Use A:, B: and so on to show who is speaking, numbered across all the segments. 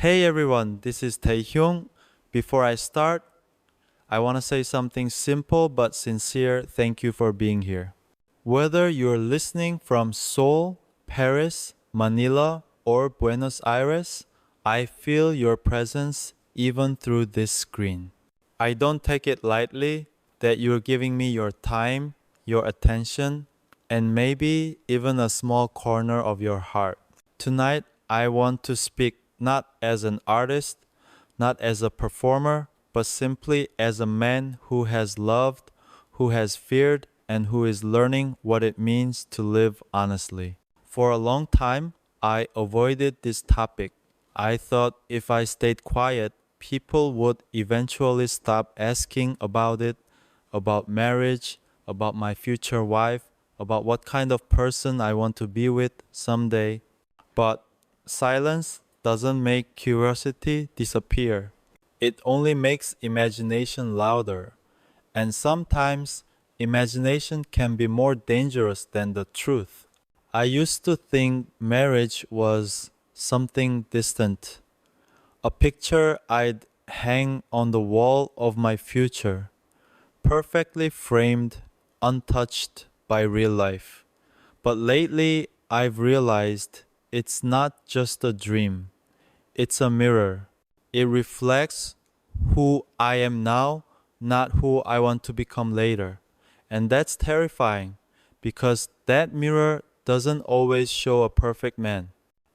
A: Hey everyone, this is Taehyung. Before I start, I want to say something simple but sincere. Thank you for being here. Whether you're listening from Seoul, Paris, Manila, or Buenos Aires, I feel your presence even through this screen. I don't take it lightly that you're giving me your time, your attention, and maybe even a small corner of your heart. Tonight, I want to speak not as an artist, not as a performer, but simply as a man who has loved, who has feared, and who is learning what it means to live honestly. For a long time, I avoided this topic. I thought if I stayed quiet, people would eventually stop asking about it, about marriage, about my future wife, about what kind of person I want to be with someday. But silence doesn't make curiosity disappear. It only makes imagination louder. And sometimes imagination can be more dangerous than the truth. I used to think marriage was something distant, a picture I'd hang on the wall of my future, perfectly framed, untouched by real life. But lately, I've realized it's not just a dream, it's a mirror. It reflects who I am now, not who I want to become later. And that's terrifying because that mirror doesn't always show a perfect man.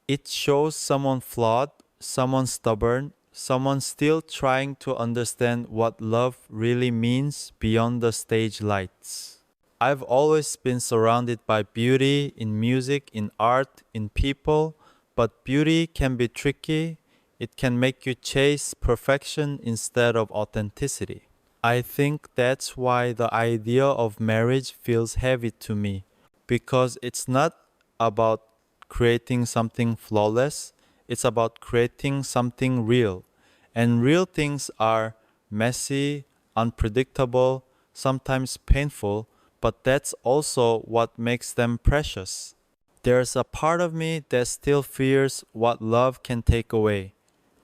A: It shows someone flawed, someone stubborn, someone still trying to understand what love really means beyond the stage lights. I've always been surrounded by beauty in music, in art, in people, but beauty can be tricky. It can make you chase perfection instead of authenticity. I think that's why the idea of marriage feels heavy to me, because it's not about creating something flawless, it's about creating something real. And real things are messy, unpredictable, sometimes painful, but that's also what makes them precious. There's a part of me that still fears what love can take away.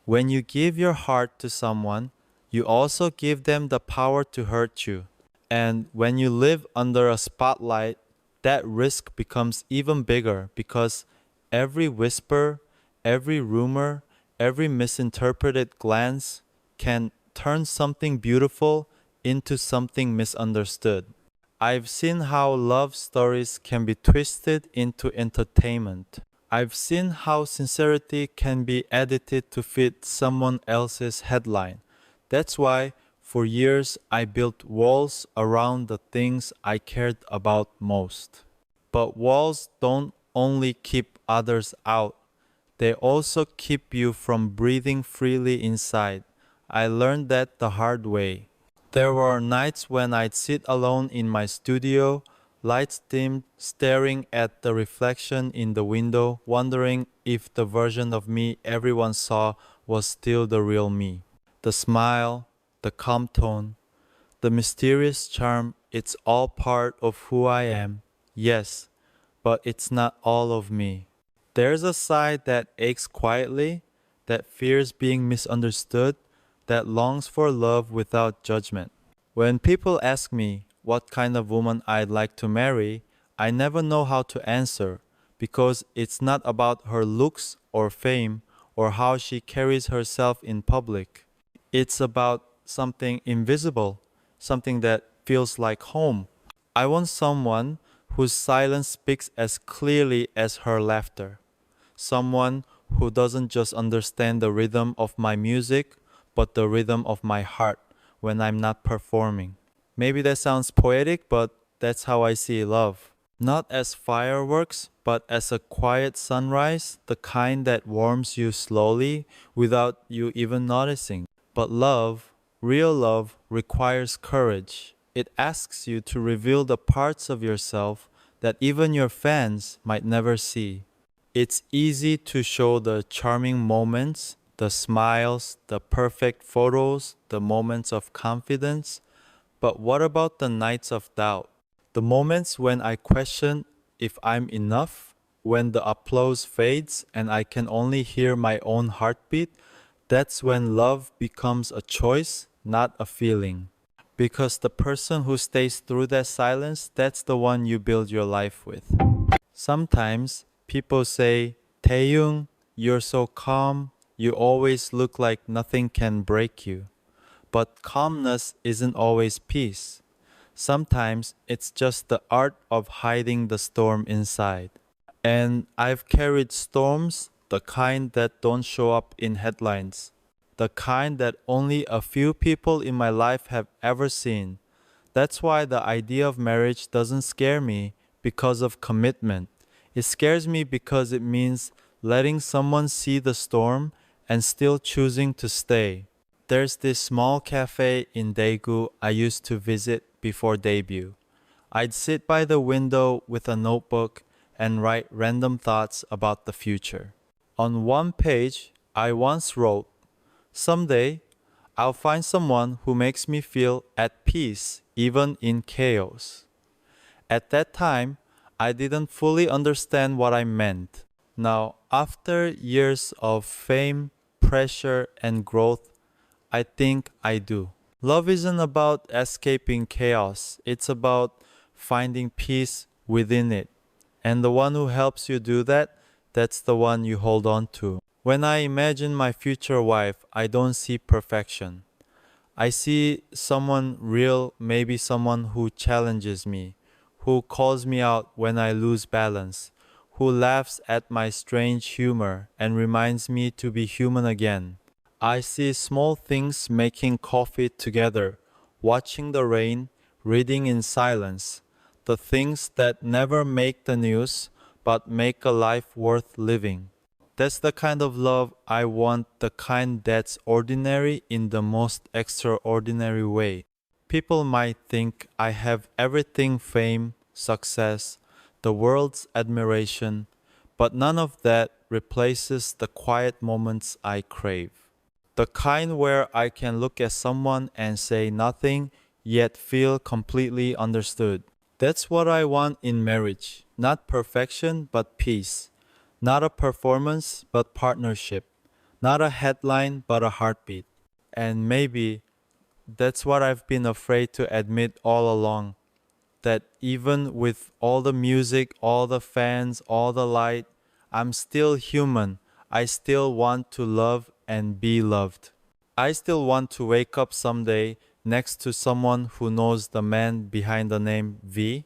A: When you give your heart to someone, you also give them the power to hurt you. And when you live under a spotlight, that risk becomes even bigger because every whisper, every rumor, every misinterpreted glance can turn something beautiful into something misunderstood. I've seen how love stories can be twisted into entertainment. I've seen how sincerity can be edited to fit someone else's headline. That's why, for years, I built walls around the things I cared about most. But walls don't only keep others out, they also keep you from breathing freely inside. I learned that the hard way. There were nights when I'd sit alone in my studio, lights dimmed, staring at the reflection in the window, wondering if the version of me everyone saw was still the real me. The smile, the calm tone, the mysterious charm, it's all part of who I am, yes, but it's not all of me. There's a side that aches quietly, that fears being misunderstood, that longs for love without judgment. When people ask me what kind of woman I'd like to marry, I never know how to answer because it's not about her looks or fame or how she carries herself in public. It's about something invisible, something that feels like home. I want someone whose silence speaks as clearly as her laughter. Someone who doesn't just understand the rhythm of my music, but the rhythm of my heart when I'm not performing. Maybe that sounds poetic, but that's how I see love. Not as fireworks, but as a quiet sunrise, the kind that warms you slowly without you even noticing. But love, real love, requires courage. It asks you to reveal the parts of yourself that even your fans might never see. It's easy to show the charming moments, the smiles, the perfect photos, the moments of confidence. But what about the nights of doubt? The moments when I question if I'm enough, when the applause fades and I can only hear my own heartbeat, that's when love becomes a choice, not a feeling. Because the person who stays through that silence, that's the one you build your life with. Sometimes people say, Taehyung, you're so calm, you always look like nothing can break you. But calmness isn't always peace. Sometimes it's just the art of hiding the storm inside. And I've carried storms, the kind that don't show up in headlines, the kind that only a few people in my life have ever seen. That's why the idea of marriage doesn't scare me because of commitment. It scares me because it means letting someone see the storm and still choosing to stay. There's this small cafe in Daegu I used to visit before debut. I'd sit by the window with a notebook and write random thoughts about the future. On one page, I once wrote, "Someday, I'll find someone who makes me feel at peace even in chaos." At that time, I didn't fully understand what I meant. Now, after years of fame, pressure, and growth, I think I do. Love isn't about escaping chaos, it's about finding peace within it. And the one who helps you do that, that's the one you hold on to. When I imagine my future wife, I don't see perfection. I see someone real, maybe someone who challenges me, who calls me out when I lose balance, who laughs at my strange humor and reminds me to be human again. I see small things: making coffee together, watching the rain, reading in silence, the things that never make the news but make a life worth living. That's the kind of love I want, the kind that's ordinary in the most extraordinary way. People might think I have everything: fame, success, the world's admiration, but none of that replaces the quiet moments I crave. The kind where I can look at someone and say nothing, yet feel completely understood. That's what I want in marriage. Not perfection, but peace. Not a performance, but partnership. Not a headline, but a heartbeat. And maybe that's what I've been afraid to admit all along. That even with all the music, all the fans, all the light, I'm still human. I still want to love and be loved. I still want to wake up someday next to someone who knows the man behind the name V,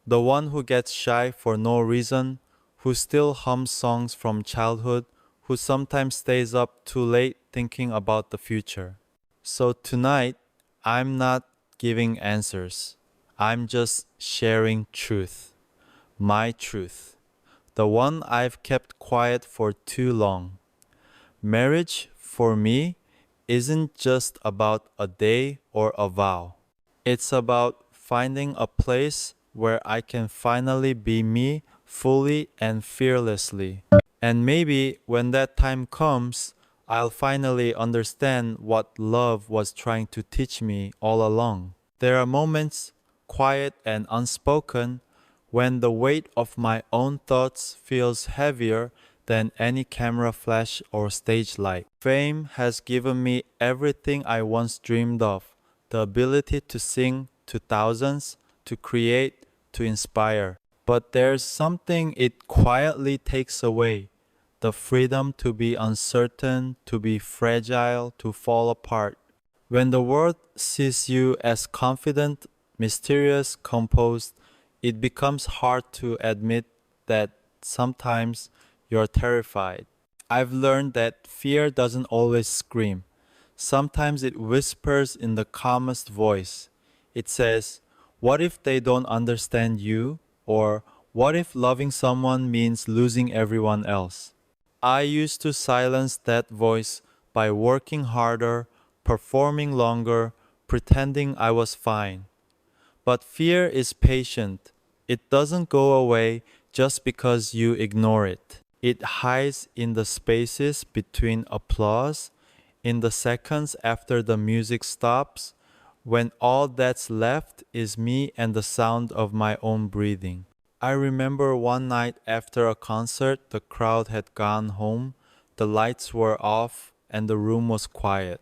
A: the one who gets shy for no reason, who still hums songs from childhood, who sometimes stays up too late thinking about the future. So tonight, I'm not giving answers. I'm just sharing truth. My truth. The one I've kept quiet for too long. Marriage, for me, isn't just about a day or a vow. It's about finding a place where I can finally be me fully and fearlessly. And maybe when that time comes, I'll finally understand what love was trying to teach me all along. There are moments, quiet and unspoken, when the weight of my own thoughts feels heavier than any camera flash or stage light. Fame has given me everything I once dreamed of: the ability to sing to thousands, to create, to inspire. But there's something it quietly takes away: the freedom to be uncertain, to be fragile, to fall apart. When the world sees you as confident, mysterious, composed, it becomes hard to admit that sometimes you're terrified. I've learned that fear doesn't always scream. Sometimes it whispers in the calmest voice. It says, "What if they don't understand you?" Or, "What if loving someone means losing everyone else?" I used to silence that voice by working harder, performing longer, pretending I was fine. But fear is patient. It doesn't go away just because you ignore it. It hides in the spaces between applause, in the seconds after the music stops, when all that's left is me and the sound of my own breathing. I remember one night after a concert, the crowd had gone home, the lights were off, and the room was quiet.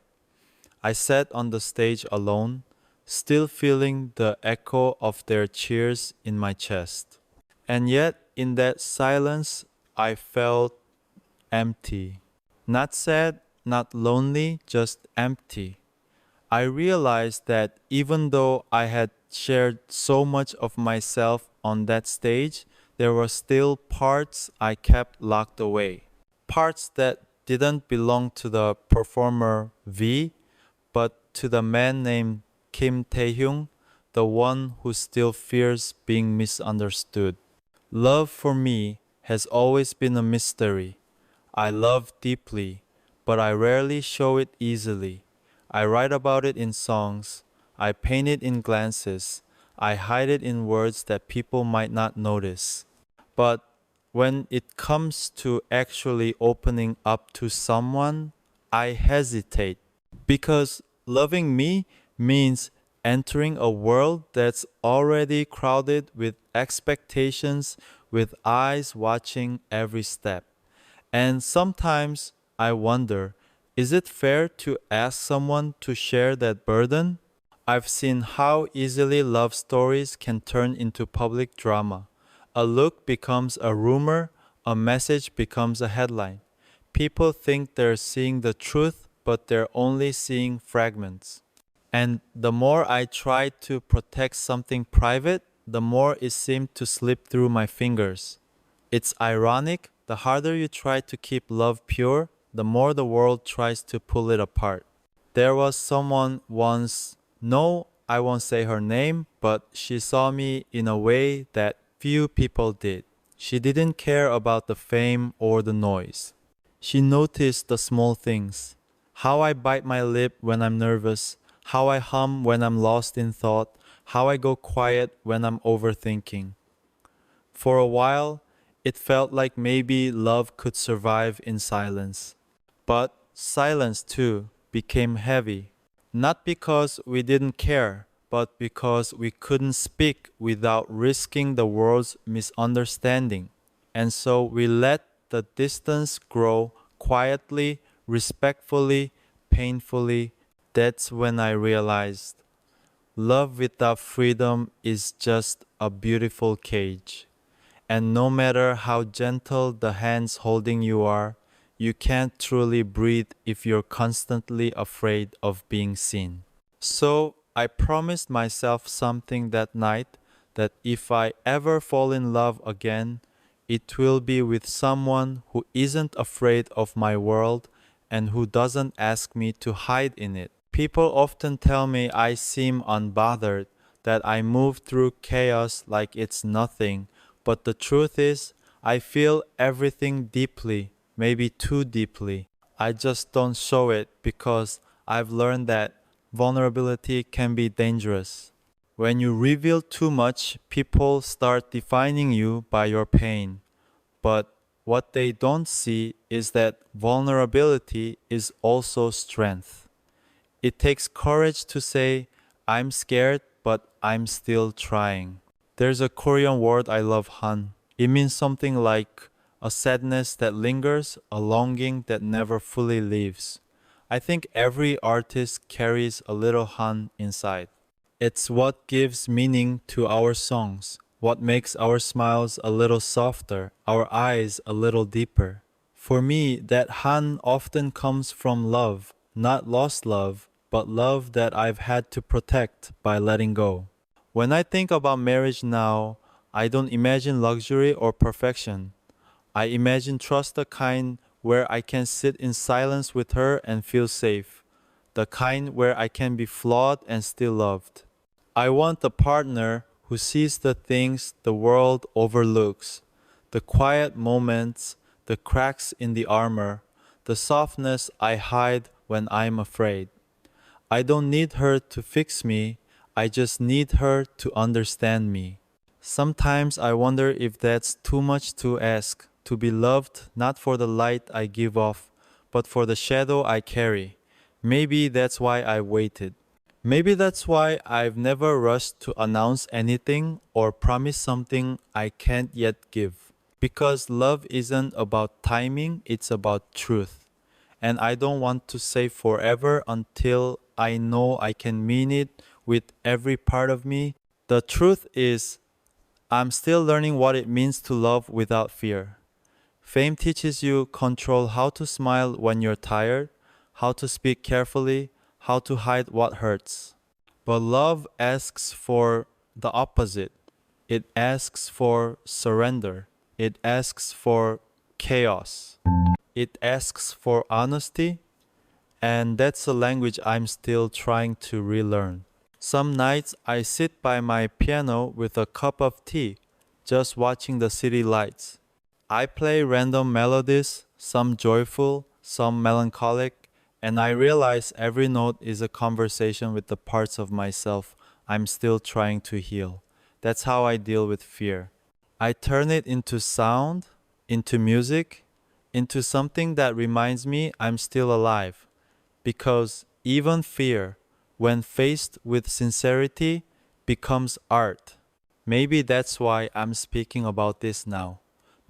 A: I sat on the stage alone, still feeling the echo of their cheers in my chest. And yet, in that silence, I felt empty. Not sad, not lonely, just empty. I realized that even though I had shared so much of myself on that stage, there were still parts I kept locked away. Parts that didn't belong to the performer V, but to the man named Kim Taehyung, the one who still fears being misunderstood. Love for me has always been a mystery. I love deeply, but I rarely show it easily. I write about it in songs. I paint it in glances. I hide it in words that people might not notice. But when it comes to actually opening up to someone, I hesitate. Because loving me means entering a world that's already crowded with expectations, with eyes watching every step. And sometimes I wonder, is it fair to ask someone to share that burden? I've seen how easily love stories can turn into public drama. A look becomes a rumor, a message becomes a headline. People think they're seeing the truth, but they're only seeing fragments. And the more I tried to protect something private, the more it seemed to slip through my fingers. It's ironic, the harder you try to keep love pure, the more the world tries to pull it apart. There was someone once, no, I won't say her name, but she saw me in a way that few people did. She didn't care about the fame or the noise. She noticed the small things. How I bite my lip when I'm nervous, how I hum when I'm lost in thought, how I go quiet when I'm overthinking. For a while, it felt like maybe love could survive in silence. But silence, too, became heavy. Not because we didn't care, but because we couldn't speak without risking the world's misunderstanding. And so we let the distance grow quietly, respectfully, painfully. That's when I realized love without freedom is just a beautiful cage. And no matter how gentle the hands holding you are, you can't truly breathe if you're constantly afraid of being seen. So I promised myself something that night, that if I ever fall in love again, it will be with someone who isn't afraid of my world and who doesn't ask me to hide in it. People often tell me I seem unbothered, that I move through chaos like it's nothing, but the truth is, I feel everything deeply, maybe too deeply. I just don't show it because I've learned that vulnerability can be dangerous. When you reveal too much, people start defining you by your pain. But what they don't see is that vulnerability is also strength. It takes courage to say, I'm scared, but I'm still trying. There's a Korean word I love, han. It means something like a sadness that lingers, a longing that never fully leaves. I think every artist carries a little han inside. It's what gives meaning to our songs, what makes our smiles a little softer, our eyes a little deeper. For me, that han often comes from love, not lost love, but love that I've had to protect by letting go. When I think about marriage now, I don't imagine luxury or perfection. I imagine trust, the kind where I can sit in silence with her and feel safe, the kind where I can be flawed and still loved. I want a partner who sees the things the world overlooks, the quiet moments, the cracks in the armor, the softness I hide when I'm afraid. I don't need her to fix me, I just need her to understand me. Sometimes I wonder if that's too much to ask, to be loved not for the light I give off, but for the shadow I carry. Maybe that's why I waited. Maybe that's why I've never rushed to announce anything or promise something I can't yet give. Because love isn't about timing, it's about truth. And I don't want to say forever until I know I can mean it with every part of me. The truth is, I'm still learning what it means to love without fear. Fame teaches you control how to smile when you're tired, how to speak carefully, how to hide what hurts. But love asks for the opposite. It asks for surrender. It asks for chaos. It asks for honesty, and that's a language I'm still trying to relearn. Some nights I sit by my piano with a cup of tea, just watching the city lights. I play random melodies, some joyful, some melancholic, and I realize every note is a conversation with the parts of myself I'm still trying to heal. That's how I deal with fear. I turn it into sound, into music, into something that reminds me I'm still alive. Because even fear, when faced with sincerity, becomes art. Maybe that's why I'm speaking about this now.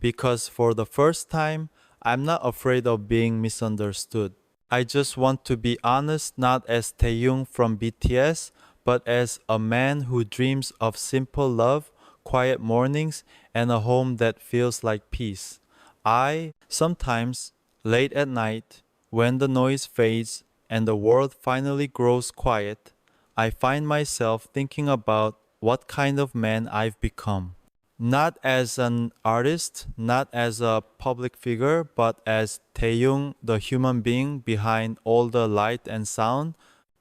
A: Because for the first time, I'm not afraid of being misunderstood. I just want to be honest not as Taehyung from BTS, but as a man who dreams of simple love, quiet mornings, and a home that feels like peace. I sometimes, late at night, when the noise fades and the world finally grows quiet, I find myself thinking about what kind of man I've become. Not as an artist, not as a public figure, but as Taehyung, the human being behind all the light and sound.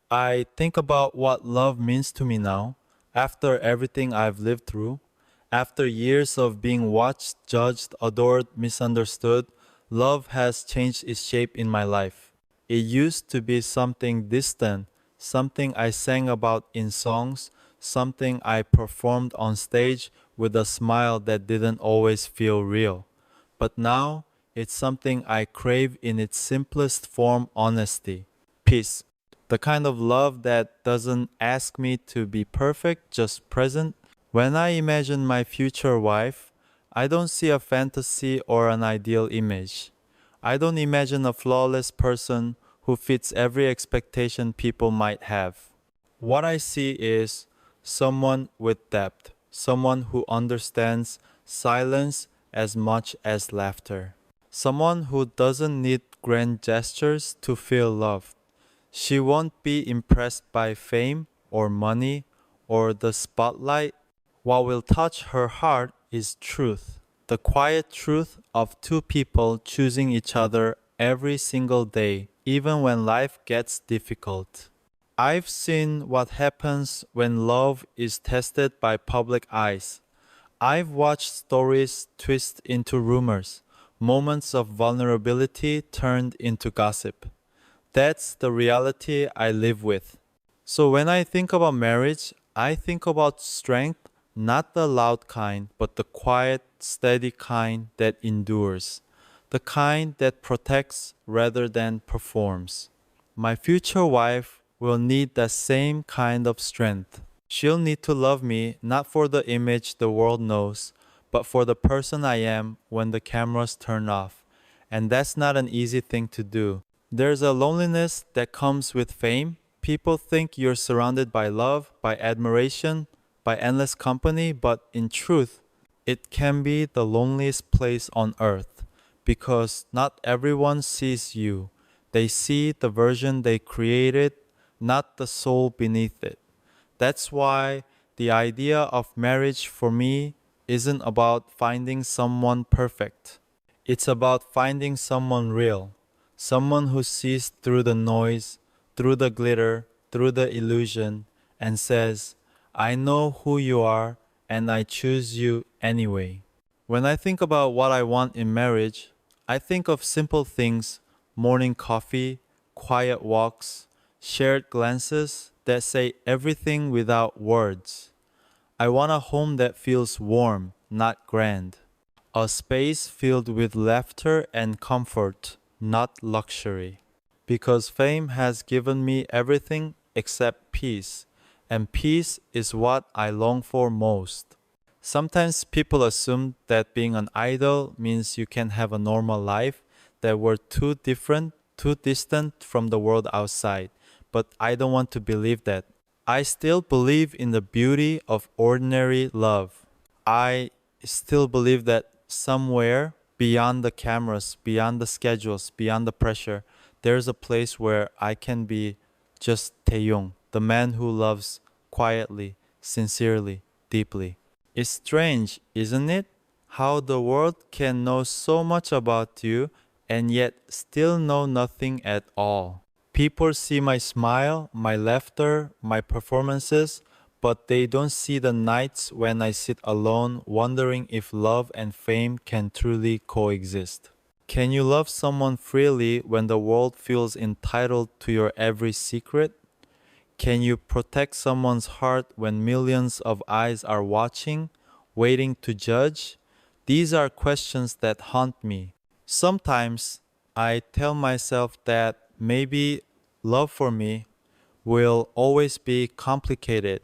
A: I think about what love means to me now, after everything I've lived through. After years of being watched, judged, adored, misunderstood, love has changed its shape in my life. It used to be something distant, something I sang about in songs, something I performed on stage with a smile that didn't always feel real. But now, it's something I crave in its simplest form: honesty, peace. The kind of love that doesn't ask me to be perfect, just present. When I imagine my future wife, I don't see a fantasy or an ideal image. I don't imagine a flawless person who fits every expectation people might have. What I see is someone with depth, someone who understands silence as much as laughter, someone who doesn't need grand gestures to feel loved. She won't be impressed by fame or money or the spotlight. What will touch her heart is truth, the quiet truth of two people choosing each other every single day, even when life gets difficult. I've seen what happens when love is tested by public eyes. I've watched stories twist into rumors, moments of vulnerability turned into gossip. That's the reality I live with. So when I think about marriage, I think about strength, not the loud kind, but the quiet, steady kind that endures, the kind that protects rather than performs. My future wife will need the same kind of strength. She'll need to love me not for the image the world knows, but for the person I am when the cameras turn off. And that's not an easy thing to do. There's a loneliness that comes with fame. People think you're surrounded by love, by admiration, by endless company, but in truth, it can be the loneliest place on earth because not everyone sees you. They see the version they created, not the soul beneath it. That's why the idea of marriage for me isn't about finding someone perfect. It's about finding someone real, someone who sees through the noise, through the glitter, through the illusion, and says, I know who you are and I choose you anyway. When I think about what I want in marriage, I think of simple things: morning coffee, quiet walks, shared glances that say everything without words. I want a home that feels warm, not grand. A space filled with laughter and comfort, not luxury. Because fame has given me everything except peace, and peace is what I long for most. Sometimes people assume that being an idol means you can have a normal life, that we're too different, too distant from the world outside. But I don't want to believe that. I still believe in the beauty of ordinary love. I still believe that somewhere beyond the cameras, beyond the schedules, beyond the pressure, there's a place where I can be just Taehyung, the man who loves quietly, sincerely, deeply. It's strange, isn't it? How the world can know so much about you and yet still know nothing at all. People see my smile, my laughter, my performances, but they don't see the nights when I sit alone wondering if love and fame can truly coexist. Can you love someone freely when the world feels entitled to your every secret? Can you protect someone's heart when millions of eyes are watching, waiting to judge? These are questions that haunt me. Sometimes I tell myself that maybe love for me will always be complicated,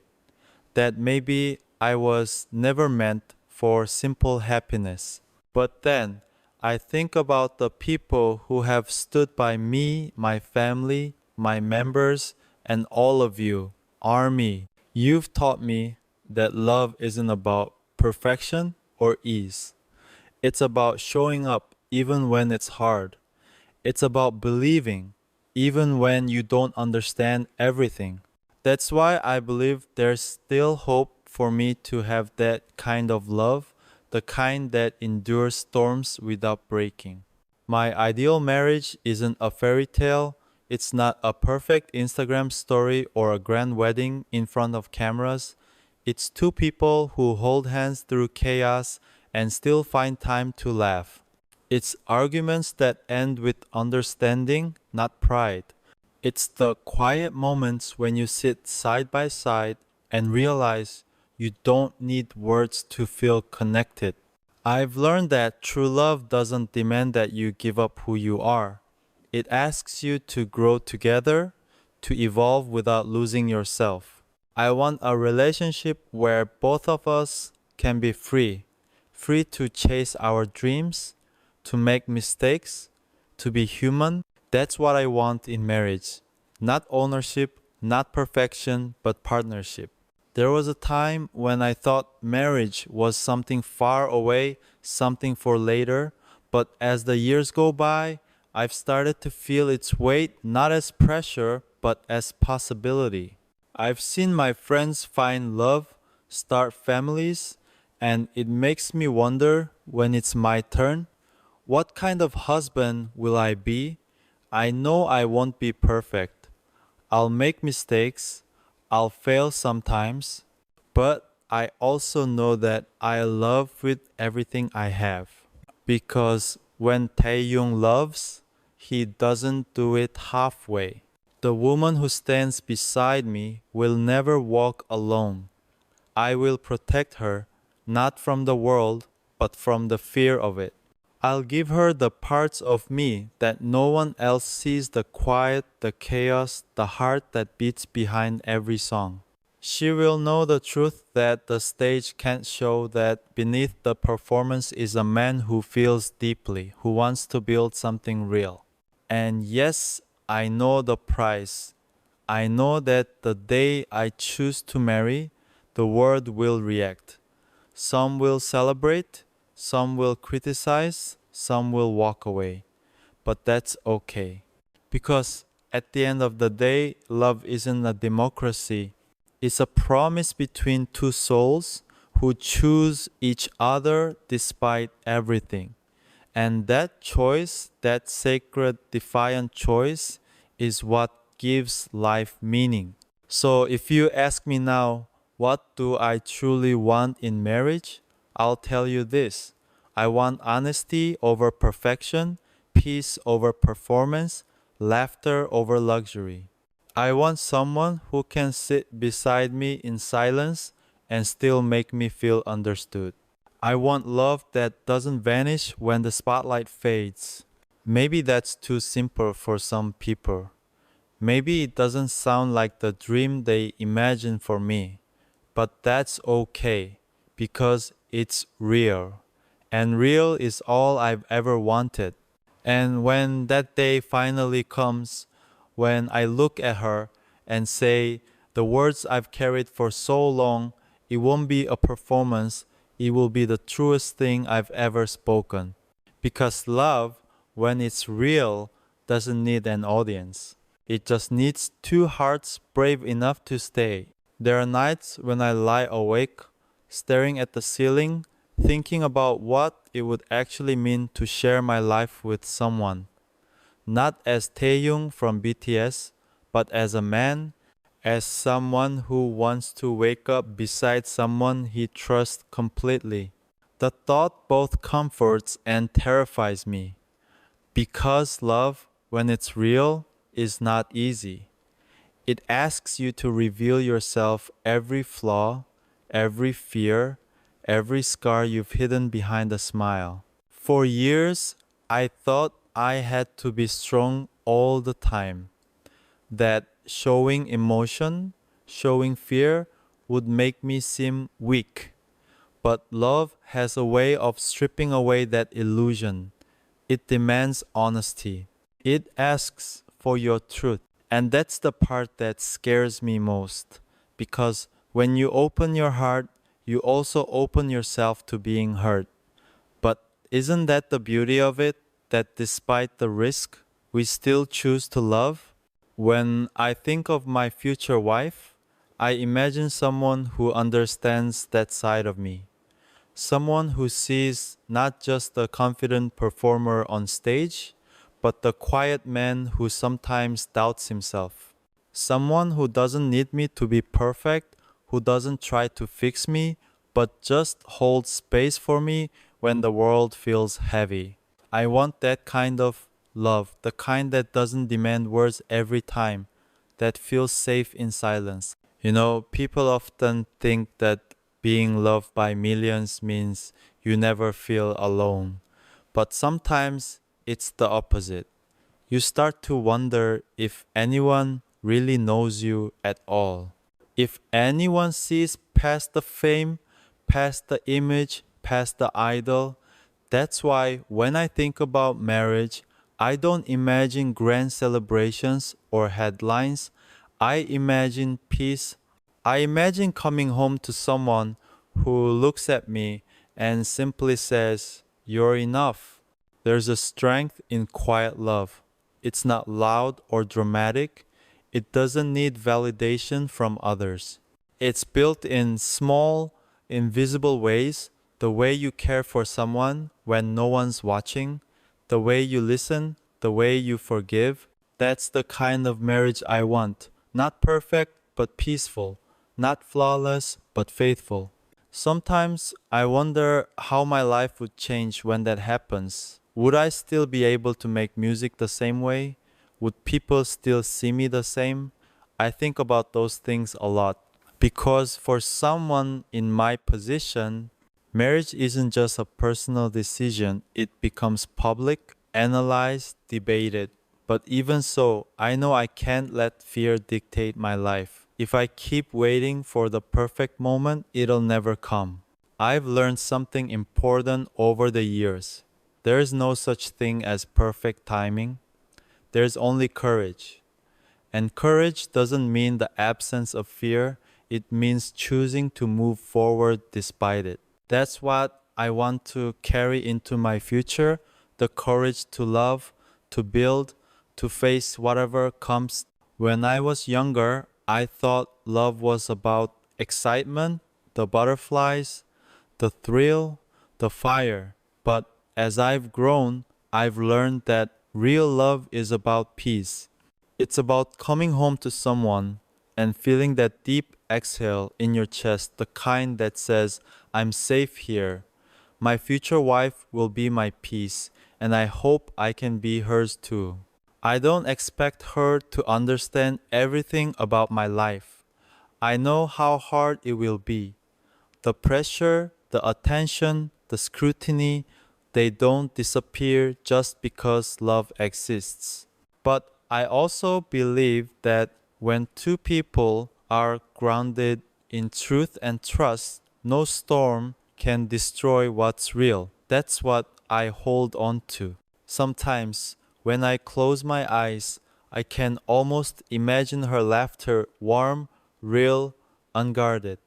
A: that maybe I was never meant for simple happiness. But then I think about the people who have stood by me, my family, my members, and all of you, ARMY. You've taught me that love isn't about perfection or ease. It's about showing up even when it's hard. It's about believing even when you don't understand everything. That's why I believe there's still hope for me to have that kind of love, the kind that endures storms without breaking. My ideal marriage isn't a fairy tale. It's not a perfect Instagram story or a grand wedding in front of cameras. It's two people who hold hands through chaos and still find time to laugh. It's arguments that end with understanding, not pride. It's the quiet moments when you sit side by side and realize you don't need words to feel connected. I've learned that true love doesn't demand that you give up who you are. It asks you to grow together, to evolve without losing yourself. I want a relationship where both of us can be free, free to chase our dreams, to make mistakes, to be human. That's what I want in marriage. Not ownership, not perfection, but partnership. There was a time when I thought marriage was something far away, something for later, but as the years go by, I've started to feel its weight not as pressure, but as possibility. I've seen my friends find love, start families, and it makes me wonder when it's my turn, what kind of husband will I be? I know I won't be perfect. I'll make mistakes. I'll fail sometimes. But I also know that I love with everything I have. Because when Taehyung loves, he doesn't do it halfway. The woman who stands beside me will never walk alone. I will protect her, not from the world, but from the fear of it. I'll give her the parts of me that no one else sees, the quiet, the chaos, the heart that beats behind every song. She will know the truth that the stage can't show, that beneath the performance is a man who feels deeply, who wants to build something real. And yes, I know the price. I know that the day I choose to marry, the world will react. Some will celebrate, some will criticize, some will walk away. But that's okay. Because at the end of the day, love isn't a democracy. It's a promise between two souls who choose each other despite everything. And that choice, that sacred, defiant choice, is what gives life meaning. So if you ask me now, what do I truly want in marriage? I'll tell you this. I want honesty over perfection, peace over performance, laughter over luxury. I want someone who can sit beside me in silence and still make me feel understood. I want love that doesn't vanish when the spotlight fades. Maybe that's too simple for some people. Maybe it doesn't sound like the dream they imagine for me, but that's okay because it's real. And real is all I've ever wanted. And when that day finally comes, when I look at her and say the words I've carried for so long, it won't be a performance, it will be the truest thing I've ever spoken. Because love, when it's real, doesn't need an audience. It just needs two hearts brave enough to stay. There are nights when I lie awake, staring at the ceiling, thinking about what it would actually mean to share my life with someone. Not as Taehyung from BTS, but as a man, as someone who wants to wake up beside someone he trusts completely. The thought both comforts and terrifies me, because love, when it's real, is not easy. It asks you to reveal yourself, every flaw, every fear, every scar you've hidden behind a smile. For years, I thought I had to be strong all the time, that showing emotion, showing fear would make me seem weak. But love has a way of stripping away that illusion. It demands honesty. It asks for your truth. And that's the part that scares me most. Because when you open your heart, you also open yourself to being hurt. But isn't that the beauty of it? That despite the risk, we still choose to love? When I think of my future wife, I imagine someone who understands that side of me. Someone who sees not just the confident performer on stage, but the quiet man who sometimes doubts himself. Someone who doesn't need me to be perfect, who doesn't try to fix me, but just holds space for me when the world feels heavy. I want that kind of love, the kind that doesn't demand words every time, that feels safe in silence. People often think that being loved by millions means you never feel alone. But sometimes it's the opposite. You start to wonder if anyone really knows you at all. If anyone sees past the fame, past the image, past the idol. That's why when I think about marriage, I don't imagine grand celebrations or headlines. I imagine peace. I imagine coming home to someone who looks at me and simply says, "You're enough." There's a strength in quiet love. It's not loud or dramatic. It doesn't need validation from others. It's built in small, invisible ways. The way you care for someone when no one's watching, the way you listen, the way you forgive. That's the kind of marriage I want. Not perfect, but peaceful. Not flawless, but faithful. Sometimes I wonder how my life would change when that happens. Would I still be able to make music the same way? Would people still see me the same? I think about those things a lot. Because for someone in my position, marriage isn't just a personal decision, it becomes public, analyzed, debated. But even so, I know I can't let fear dictate my life. If I keep waiting for the perfect moment, it'll never come. I've learned something important over the years. There is no such thing as perfect timing. There's only courage. And courage doesn't mean the absence of fear, it means choosing to move forward despite it. That's what I want to carry into my future, the courage to love, to build, to face whatever comes. When I was younger, I thought love was about excitement, the butterflies, the thrill, the fire. But as I've grown, I've learned that real love is about peace. It's about coming home to someone and feeling that deep exhale in your chest, the kind that says, "I'm safe here." My future wife will be my peace, and I hope I can be hers too. I don't expect her to understand everything about my life. I know how hard it will be. The pressure, the attention, the scrutiny, they don't disappear just because love exists. But I also believe that when two people are grounded in truth and trust, no storm can destroy what's real. That's what I hold on to. Sometimes, when I close my eyes, I can almost imagine her laughter, warm, real, unguarded.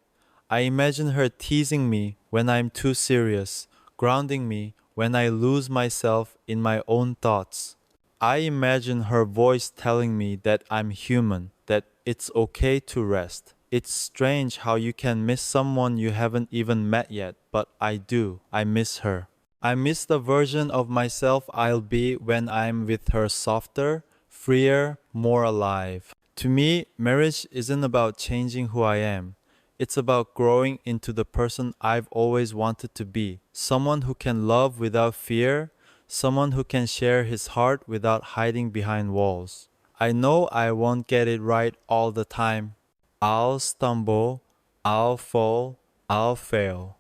A: I imagine her teasing me when I'm too serious, grounding me when I lose myself in my own thoughts. I imagine her voice telling me that I'm human, that it's okay to rest. It's strange how you can miss someone you haven't even met yet, but I do. I miss her. I miss the version of myself I'll be when I'm with her, softer, freer, more alive. To me, marriage isn't about changing who I am. It's about growing into the person I've always wanted to be. Someone who can love without fear, someone who can share his heart without hiding behind walls. I know I won't get it right all the time. I'll stumble, I'll fall, I'll fail.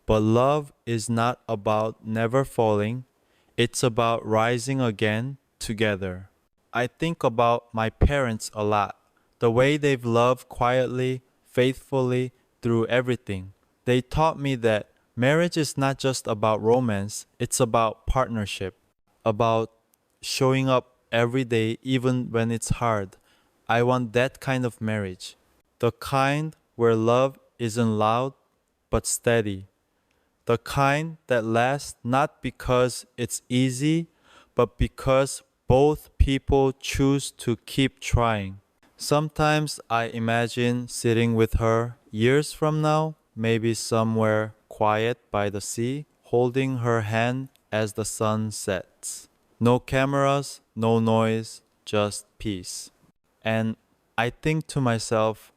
A: But love is not about never falling, it's about rising again together. I think about my parents a lot, the way they've loved quietly, faithfully, through everything. They taught me that marriage is not just about romance, it's about partnership, about showing up every day even when it's hard. I want that kind of marriage. The kind where love isn't loud but steady. The kind that lasts not because it's easy, but because both people choose to keep trying. Sometimes I imagine sitting with her years from now, maybe somewhere quiet by the sea, holding her hand as the sun sets. No cameras, no noise, just peace. And I think to myself,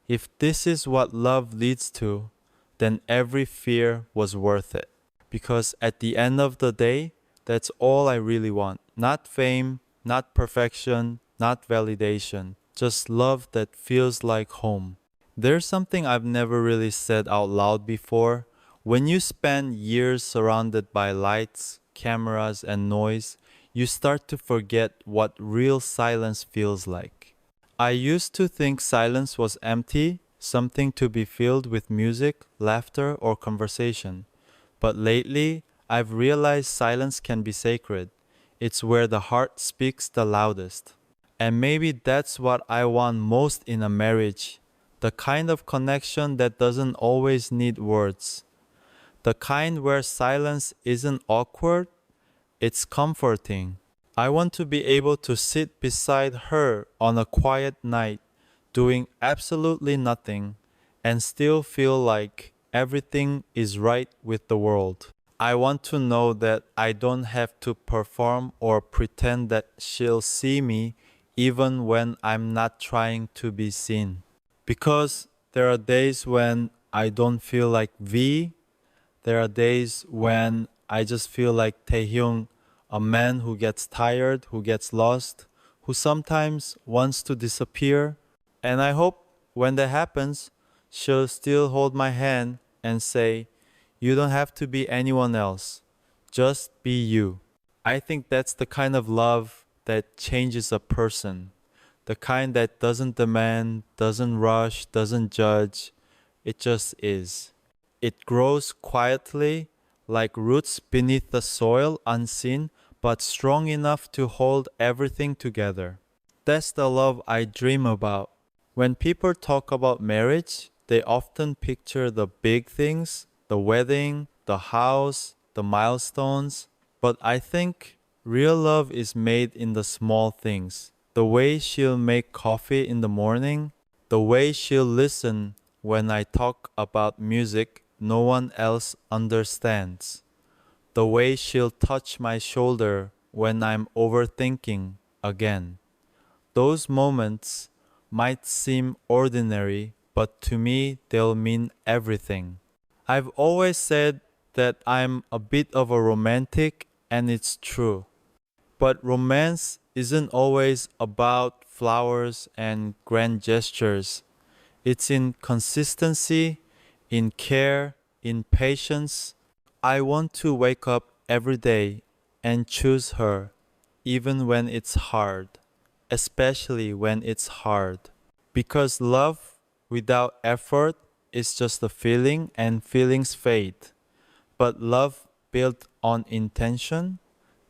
A: if this is what love leads to, then every fear was worth it. Because at the end of the day, that's all I really want. Not fame, not perfection, not validation. Just love that feels like home. There's something I've never really said out loud before. When you spend years surrounded by lights, cameras, and noise, you start to forget what real silence feels like. I used to think silence was empty, something to be filled with music, laughter, or conversation. But lately, I've realized silence can be sacred. It's where the heart speaks the loudest. And maybe that's what I want most in a marriage. The kind of connection that doesn't always need words. The kind where silence isn't awkward, it's comforting. I want to be able to sit beside her on a quiet night, doing absolutely nothing, and still feel like everything is right with the world. I want to know that I don't have to perform or pretend that she'll see me even when I'm not trying to be seen. Because there are days when I don't feel like V, there are days when I just feel like Taehyung, a man who gets tired, who gets lost, who sometimes wants to disappear. And I hope when that happens, she'll still hold my hand and say, "You don't have to be anyone else. Just be you." I think that's the kind of love that changes a person. The kind that doesn't demand, doesn't rush, doesn't judge. It just is. It grows quietly, like roots beneath the soil, unseen, but strong enough to hold everything together. That's the love I dream about. When people talk about marriage, they often picture the big things, the wedding, the house, the milestones. But I think real love is made in the small things. The way she'll make coffee in the morning, the way she'll listen when I talk about music no one else understands, the way she'll touch my shoulder when I'm overthinking again. Those moments might seem ordinary, but to me they'll mean everything. I've always said that I'm a bit of a romantic, and it's true. But romance isn't always about flowers and grand gestures. It's in consistency, in care, in patience. I want to wake up every day and choose her, even when it's hard. especially when it's hard. Because love without effort is just a feeling and feelings fade. But love built on intention,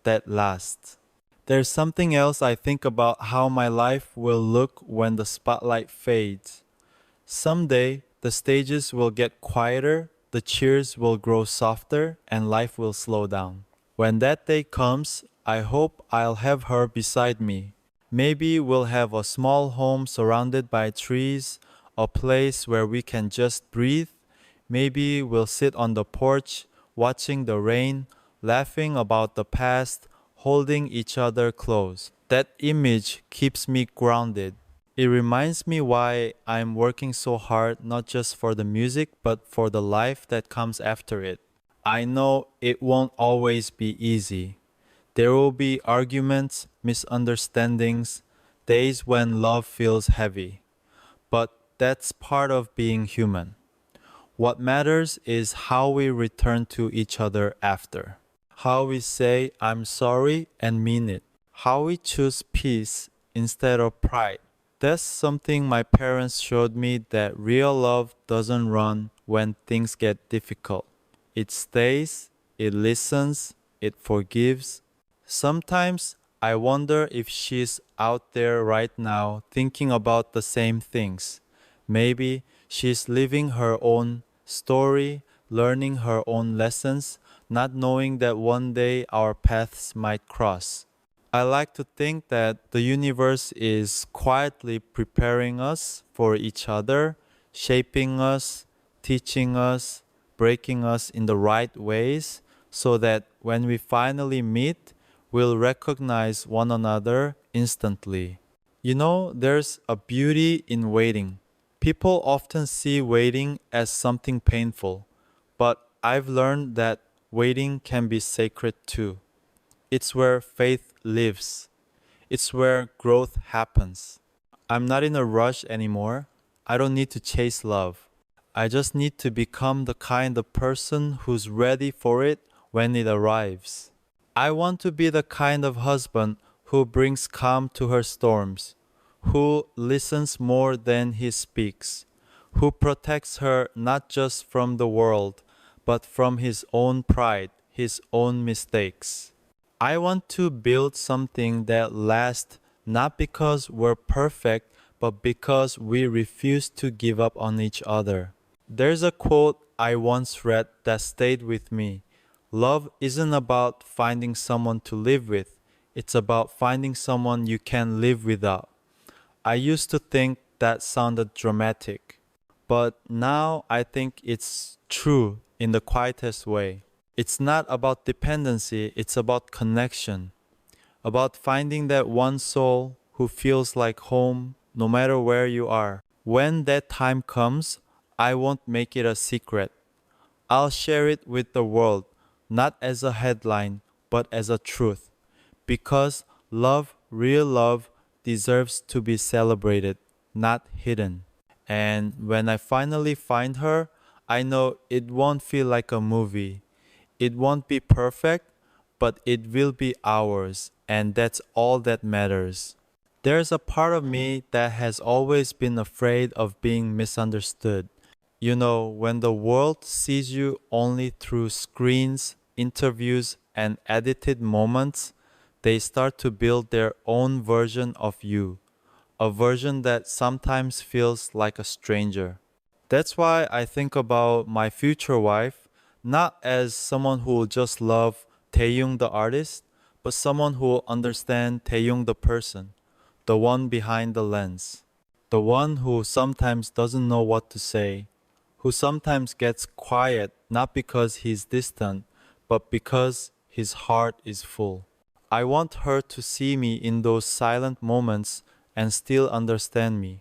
A: that lasts. There's something else I think about how my life will look when the spotlight fades. Someday, the stages will get quieter, the cheers will grow softer, and life will slow down. When that day comes, I hope I'll have her beside me. Maybe we'll have a small home surrounded by trees, a place where we can just breathe. Maybe we'll sit on the porch, watching the rain, laughing about the past, holding each other close. That image keeps me grounded. It reminds me why I'm working so hard, not just for the music, but for the life that comes after it. I know it won't always be easy. There will be arguments, misunderstandings, days when love feels heavy. But that's part of being human. What matters is how we return to each other after. How we say, I'm sorry and mean it. How we choose peace instead of pride. That's something my parents showed me, that real love doesn't run when things get difficult. It stays, it listens, it forgives. Sometimes I wonder if she's out there right now thinking about the same things. Maybe she's living her own story, learning her own lessons, not knowing that one day our paths might cross. I like to think that the universe is quietly preparing us for each other, shaping us, teaching us, breaking us in the right ways, so that when we finally meet, we'll recognize one another instantly. You know, there's a beauty in waiting. People often see waiting as something painful, but I've learned that waiting can be sacred too. It's where faith lives. It's where growth happens. I'm not in a rush anymore. I don't need to chase love. I just need to become the kind of person who's ready for it when it arrives. I want to be the kind of husband who brings calm to her storms, who listens more than he speaks, who protects her not just from the world, but from his own pride, his own mistakes. I want to build something that lasts, not because we're perfect, but because we refuse to give up on each other. There's a quote I once read that stayed with me. Love isn't about finding someone to live with, it's about finding someone you can live without. I used to think that sounded dramatic, but now I think it's true in the quietest way. It's not about dependency, it's about connection, about finding that one soul who feels like home no matter where you are. When that time comes, I won't make it a secret. I'll share it with the world, not as a headline, but as a truth. Because love, real love, deserves to be celebrated, not hidden. And when I finally find her, I know it won't feel like a movie. It won't be perfect, but it will be ours, and that's all that matters. There's a part of me that has always been afraid of being misunderstood. You know, when the world sees you only through screens, interviews, and edited moments, they start to build their own version of you, a version that sometimes feels like a stranger. That's why I think about my future wife not as someone who will just love Taehyung the artist, but someone who will understand Taehyung the person, the one behind the lens, the one who sometimes doesn't know what to say, who sometimes gets quiet not because he's distant, but because his heart is full. I want her to see me in those silent moments and still understand me.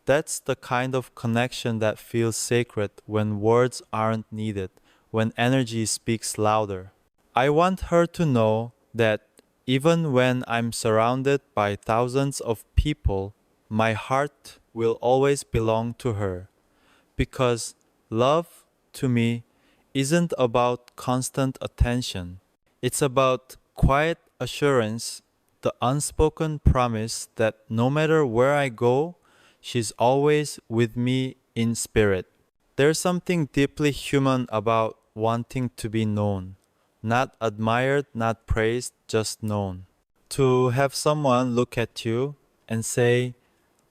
A: That's the kind of connection that feels sacred when words aren't needed, when energy speaks louder. I want her to know that even when I'm surrounded by thousands of people, my heart will always belong to her. Because love, to me, isn't about constant attention. It's about quiet assurance, the unspoken promise that no matter where I go, she's always with me in spirit. There's something deeply human about wanting to be known. Not admired, not praised, just known. To have someone look at you and say,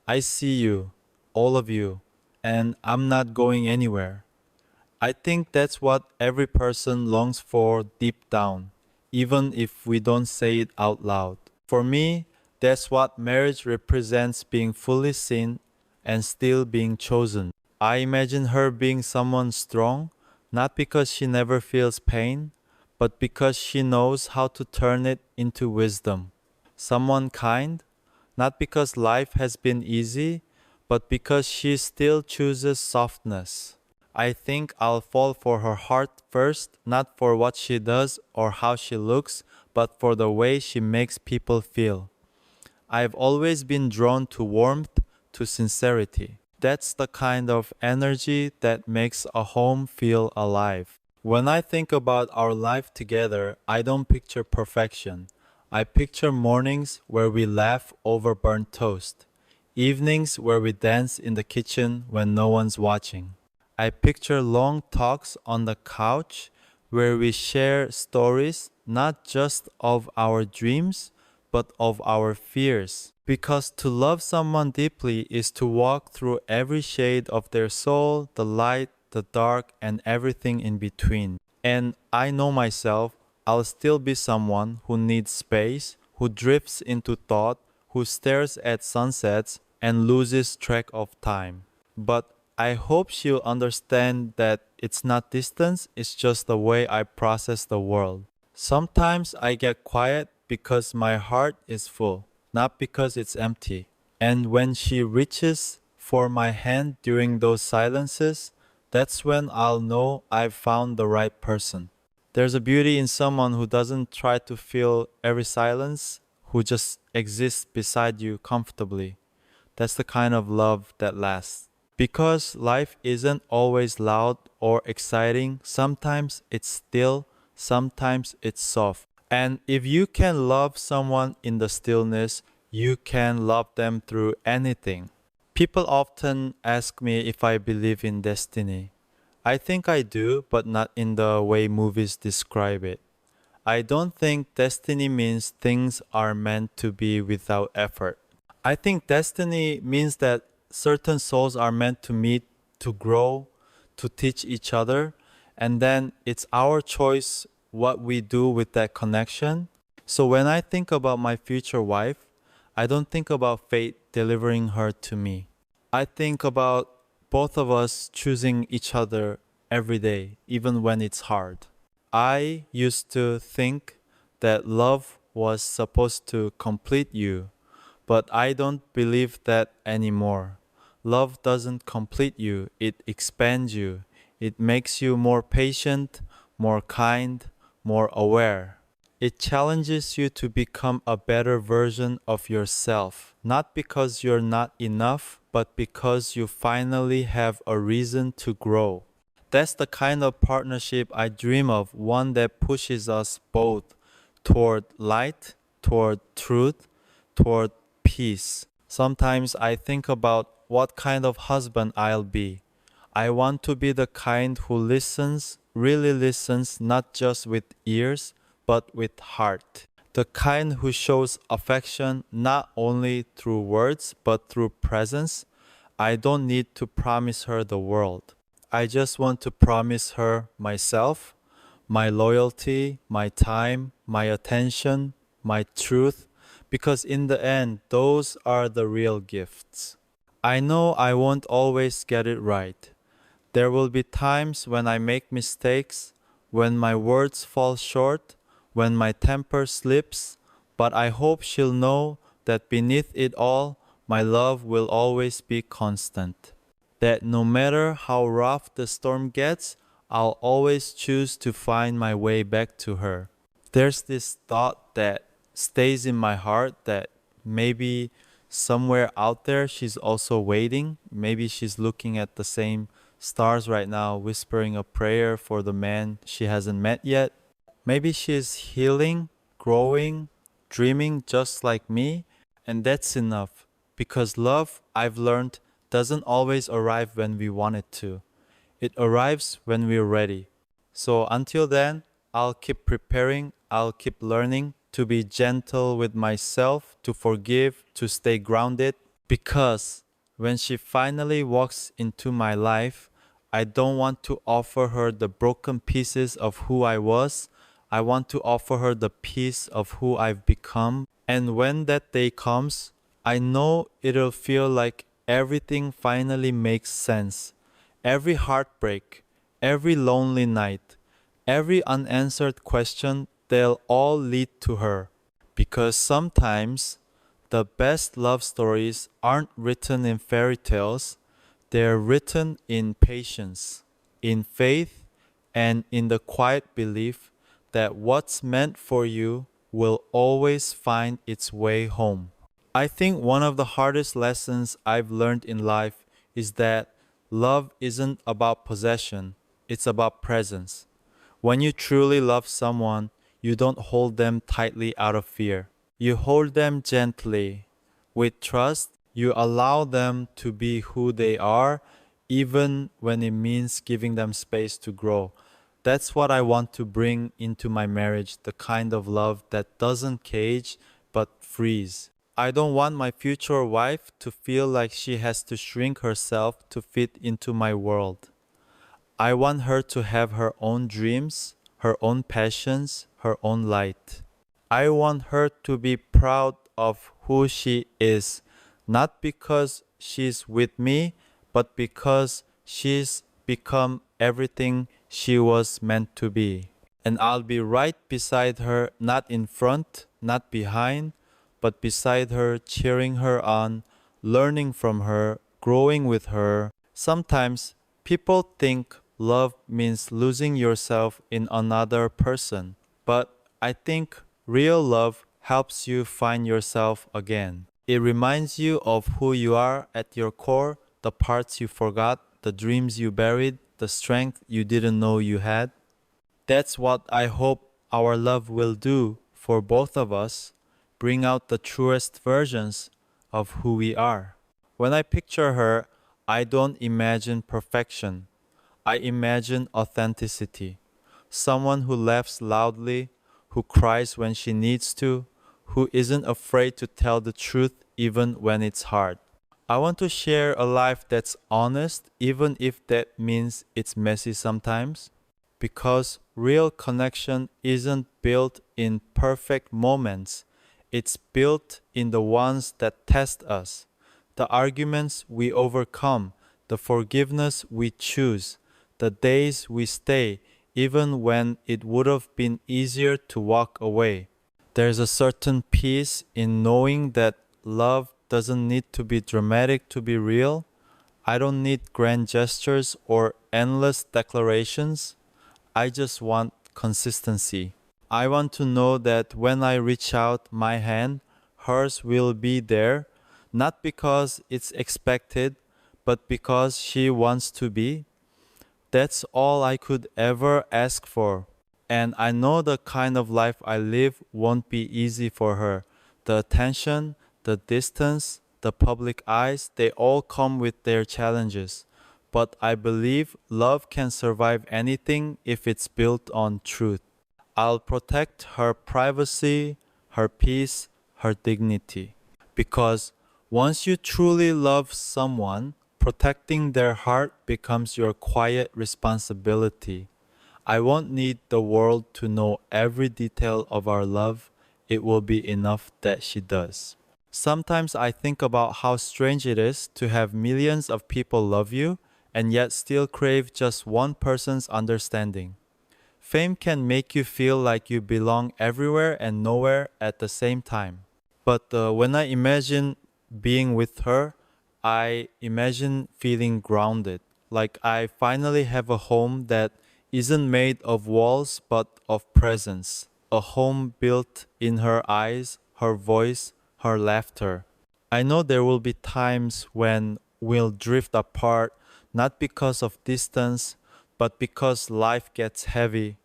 A: I see you, all of you, and I'm not going anywhere. I think that's what every person longs for deep down, even if we don't say it out loud. For me, that's what marriage represents, being fully seen and still being chosen. I imagine her being someone strong, not because she never feels pain, but because she knows how to turn it into wisdom. Someone kind, not because life has been easy, but because she still chooses softness. I think I'll fall for her heart first, not for what she does or how she looks, but for the way she makes people feel. I've always been drawn to warmth, to sincerity. That's the kind of energy that makes a home feel alive. When I think about our life together, I don't picture perfection. I picture mornings where we laugh over burnt toast, evenings where we dance in the kitchen when no one's watching. I picture long talks on the couch where we share stories not just of our dreams, but of our fears. Because to love someone deeply is to walk through every shade of their soul, the light, the dark, and everything in between. And I know myself, I'll still be someone who needs space, who drifts into thought, who stares at sunsets and loses track of time. But I hope she'll understand that it's not distance, it's just the way I process the world. Sometimes I get quiet because my heart is full, not because it's empty. And when she reaches for my hand during those silences, that's when I'll know I've found the right person. There's a beauty in someone who doesn't try to fill every silence, who just exists beside you comfortably. That's the kind of love that lasts. Because life isn't always loud or exciting, sometimes it's still, sometimes it's soft. And if you can love someone in the stillness, you can love them through anything. People often ask me if I believe in destiny. I think I do, but not in the way movies describe it. I don't think destiny means things are meant to be without effort. I think destiny means that certain souls are meant to meet, to grow, to teach each other, and then it's our choice what we do with that connection. So when I think about my future wife, I don't think about fate delivering her to me. I think about both of us choosing each other every day, even when it's hard. I used to think that love was supposed to complete you, but I don't believe that anymore. Love doesn't complete you, it expands you. It makes you more patient, more kind, more aware. It challenges you to become a better version of yourself, not because you're not enough, but because you finally have a reason to grow. That's the kind of partnership I dream of, one that pushes us both toward light, toward truth, toward peace. Sometimes I think about what kind of husband I'll be. I want to be the kind who listens, really listens, not just with ears, but with heart. The kind who shows affection not only through words, but through presence. I don't need to promise her the world. I just want to promise her myself, my loyalty, my time, my attention, my truth, because in the end, those are the real gifts. I know I won't always get it right. There will be times when I make mistakes, when my words fall short, when my temper slips, but I hope she'll know that beneath it all, my love will always be constant. That no matter how rough the storm gets, I'll always choose to find my way back to her. There's this thought that stays in my heart that maybe somewhere out there she's also waiting. Maybe she's looking at the same stars right now, whispering a prayer for the man she hasn't met yet. Maybe she's healing, growing, dreaming just like me, and that's enough. Because love, I've learned, doesn't always arrive when we want it to. It arrives when we're ready. So until then, I'll keep preparing, I'll keep learning to be gentle with myself, to forgive, to stay grounded. Because when she finally walks into my life, I don't want to offer her the broken pieces of who I was. I want to offer her the piece of who I've become. And when that day comes, I know it'll feel like everything finally makes sense. Every heartbreak, every lonely night, every unanswered question, they'll all lead to her. Because sometimes the best love stories aren't written in fairy tales, they're written in patience, in faith, and in the quiet belief that what's meant for you will always find its way home. I think one of the hardest lessons I've learned in life is that love isn't about possession, it's about presence. When you truly love someone, you don't hold them tightly out of fear. You hold them gently. With trust, you allow them to be who they are, even when it means giving them space to grow. That's what I want to bring into my marriage, the kind of love that doesn't cage but frees. I don't want my future wife to feel like she has to shrink herself to fit into my world. I want her to have her own dreams, her own passions, her own light. I want her to be proud of who she is, not because she's with me, but because she's become everything she was meant to be. And I'll be right beside her, not in front, not behind, but beside her, cheering her on, learning from her, growing with her. Sometimes people think love means losing yourself in another person, but I think real love helps you find yourself again. It reminds you of who you are at your core, the parts you forgot, the dreams you buried, the strength you didn't know you had. That's what I hope our love will do for both of us, bring out the truest versions of who we are. When I picture her, I don't imagine perfection. I imagine authenticity. Someone who laughs loudly, who cries when she needs to, who isn't afraid to tell the truth even when it's hard. I want to share a life that's honest, even if that means it's messy sometimes. Because real connection isn't built in perfect moments, it's built in the ones that test us, the arguments we overcome, the forgiveness we choose, the days we stay, even when it would have been easier to walk away. There's a certain peace in knowing that love doesn't need to be dramatic to be real. I don't need grand gestures or endless declarations. I just want consistency. I want to know that when I reach out my hand, hers will be there, not because it's expected, but because she wants to be. That's all I could ever ask for. And I know the kind of life I live won't be easy for her. The attention, the distance, the public eyes, they all come with their challenges. But I believe love can survive anything if it's built on truth. I'll protect her privacy, her peace, her dignity. Because once you truly love someone, protecting their heart becomes your quiet responsibility. I won't need the world to know every detail of our love. It will be enough that she does. Sometimes I think about how strange it is to have millions of people love you and yet still crave just one person's understanding. Fame can make you feel like you belong everywhere and nowhere at the same time. But when I imagine being with her, I imagine feeling grounded. Like I finally have a home that isn't made of walls but of presence. A home built in her eyes, her voice, her laughter. I know there will be times when we'll drift apart, not because of distance, but because life gets heavy.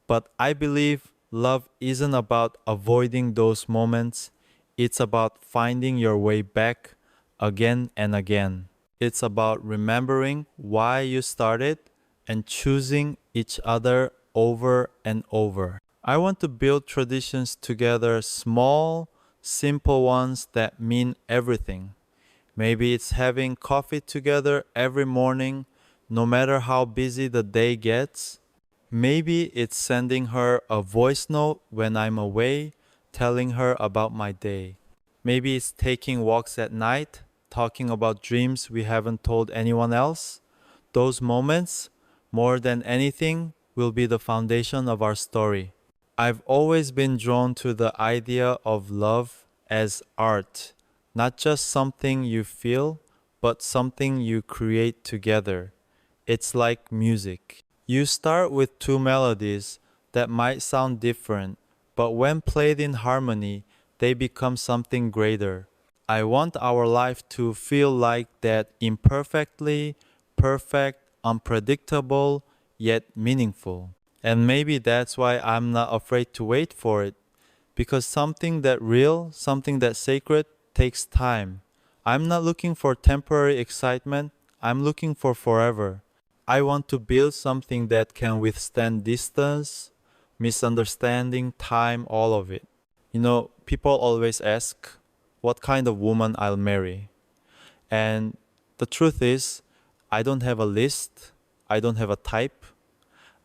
A: But I believe love isn't about avoiding those moments, it's about finding your way back again and again. It's about remembering why you started and choosing each other over and over. I want to build traditions together, small, simple ones that mean everything. Maybe it's having coffee together every morning, no matter how busy the day gets. Maybe it's sending her a voice note when I'm away, telling her about my day. Maybe it's taking walks at night, talking about dreams we haven't told anyone else. Those moments, more than anything, will be the foundation of our story. I've always been drawn to the idea of love as art, not just something you feel, but something you create together. It's like music. You start with two melodies that might sound different, but when played in harmony, they become something greater. I want our life to feel like that, imperfectly perfect, unpredictable, yet meaningful. And maybe that's why I'm not afraid to wait for it. Because something that real, something that sacred takes time. I'm not looking for temporary excitement, I'm looking for forever. I want to build something that can withstand distance, misunderstanding, time, all of it. People always ask what kind of woman I'll marry. And the truth is, I don't have a list, I don't have a type.